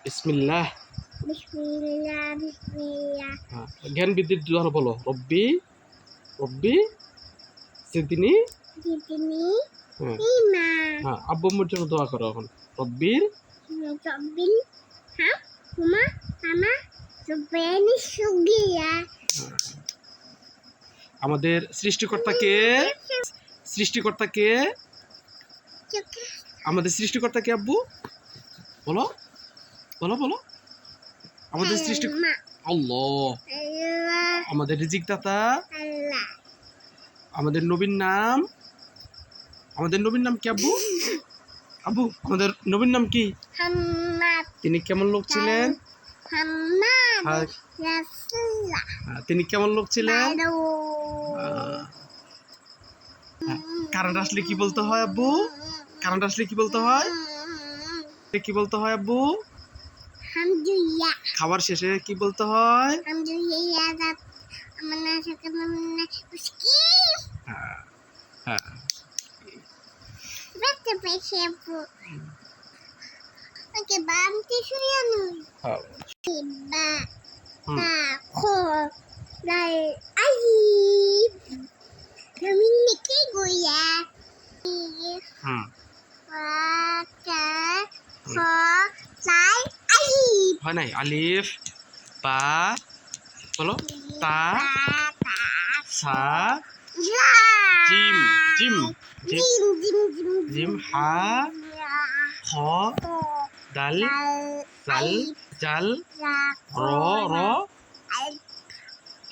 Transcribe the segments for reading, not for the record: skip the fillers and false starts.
বিসমিল্লাহ। বিসমিল্লাহ বিসমিল্লাহ। হ্যাঁ, জ্ঞান বৃদ্ধির দোয়া বলো। রব্বি রব্বি সিদ্দিনি। জিদনি হ্যাঁ ইলমা। হ্যাঁ, আব্বু আম্মুর জন্য দোয়া করো এখন। রব্বির রব্বিল হুমা আমা রব্বানি সুগিয়া। আমাদের সৃষ্টিকর্তা কে? সৃষ্টিকর্তা কে? আমাদের সৃষ্টিকর্তা কে আব্বু? বলো বলো বলো। আমাদের সৃষ্টি আল্লাহ। আমাদের রিজিক দাতা। আল্লাহ। আমাদের নবীর নাম, আমাদের নবীর নাম কি আব্বু? আব্বু আমাদের নবীর নাম কি? মুহাম্মদ। তিনি কেমন লোক ছিলেন? মুহাম্মদ রাসূলুল্লাহ। তিনি কেমন লোক ছিলেন? ভালো। কারেন্ট আসলে কি বলতে হয় আব্বু? কারেন্ট আসলে কি বলতে হয়? কি বলতে হয় আব্বু? আলহামদুলিল্লাহ। খাবার শেষে কি বলতে হয়? আলহামদুলিল্লাহ। আমনা সাকামনা মুশকিল। হ্যাঁ হ্যাঁ। বেতে পেছে আপু। ওকে বাম তিসুরিয়ানু। হ্যাঁ। বা তা খো লাই আইব। Namini ke goya. Ata kho lai alif. হয় নাই? আলিফ বা বলো। তা সা Ya. Jim Jim Jim jim jim Jim হা খ দাল জাল জাল র র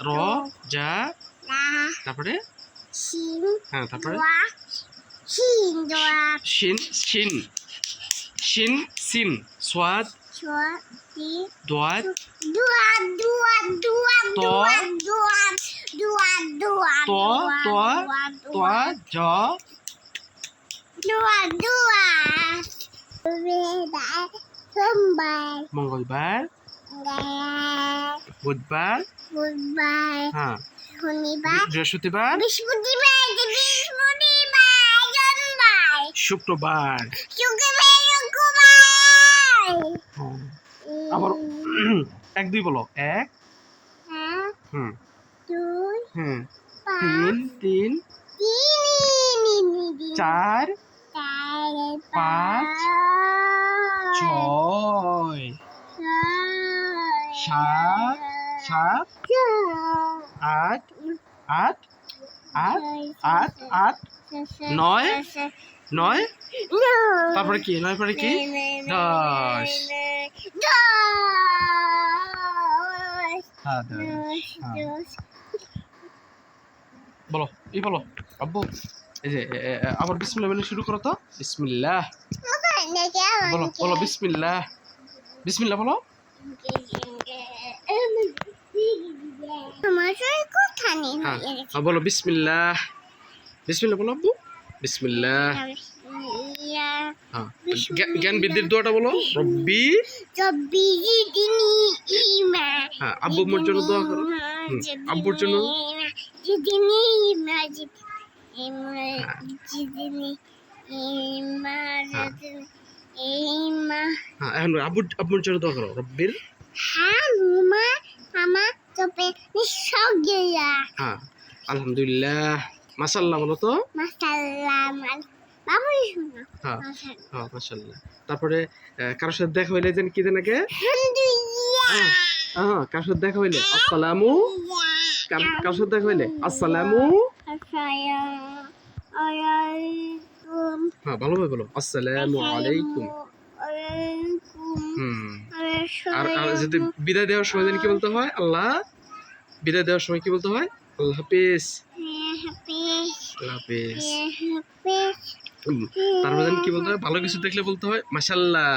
র যা তারপরে Shin. হ্যাঁ তারপরে Shin doa. শিন শিন শিন সিন সোয়াদ Chua di. দোয়াত Dua dua dua dua dua dua dua ত তোয়া তোয়া জ dua dua. Beda Sombai. মঙ্গলবার Gaya. বুধবার Goodbye. হ্যাঁ Shonibar. বৃহস্পতিবার Bishmutibar. Bishmutibar. Jonbai. শুক্রবার Sukubai. Sukubai. হ্যাঁ। আবার এক দুই বলো। এক হুম Two. হুম তিন তিন Tini. চার পাঁচ ছয় সাত সাত আট আট আট আট আট নয় নয় তারপরে কি? নয় পরে কি? দশ। হ্যাঁ দশ। হ্যাঁ। বলো এই বলো আব্বু। এই যে আবার বিসমিল্লাহ বলে শুরু করো তো। বিসমিল্লাহ বলো বলো। বিসমিল্লাহ বিসমিল্লাহ বলো। হ্যাঁ বলো বিসমিল্লাহ। বিসমিল্লাহ বলো আব্বু। বিসমিল্লাহ। হ্যাঁ জ্ঞান বৃদ্ধির দোয়াটা বলো। রব্বি হ্যাঁ আব্বু আম্মুর জন্য দোয়া করো। আব্বুর জন্য হ্যাঁ এখন আব্বুর জন্য দোয়া করো। রব্বির হ্যাঁ আলহামদুলিল্লাহ মাশাআল্লাহ বলো তো। হ্যাঁ হ্যাঁ মাশাআল্লাহ। তারপরে কারোর সাথে দেখা হইলে যেন কি যেন আগে হ্যাঁ কারোর সাথে দেখা হইলে আসসালামু। কারোর সাথে দেখা হইলে আসসালামু। হ্যাঁ ভালোভাবে বলো। আসসালামু আলাইকুম। আর যদি বিদায় দেওয়ার সময় কি বলতে হয়? আল্লাহ। বিদায় দেওয়ার সময় কি বলতে হয়? আল্লাহ হাফেজ। আল্লাহ হাফেজ। তারপরে কি বলতে হয়? ভালো কিছু দেখলে বলতে হয় মাশাআল্লাহ।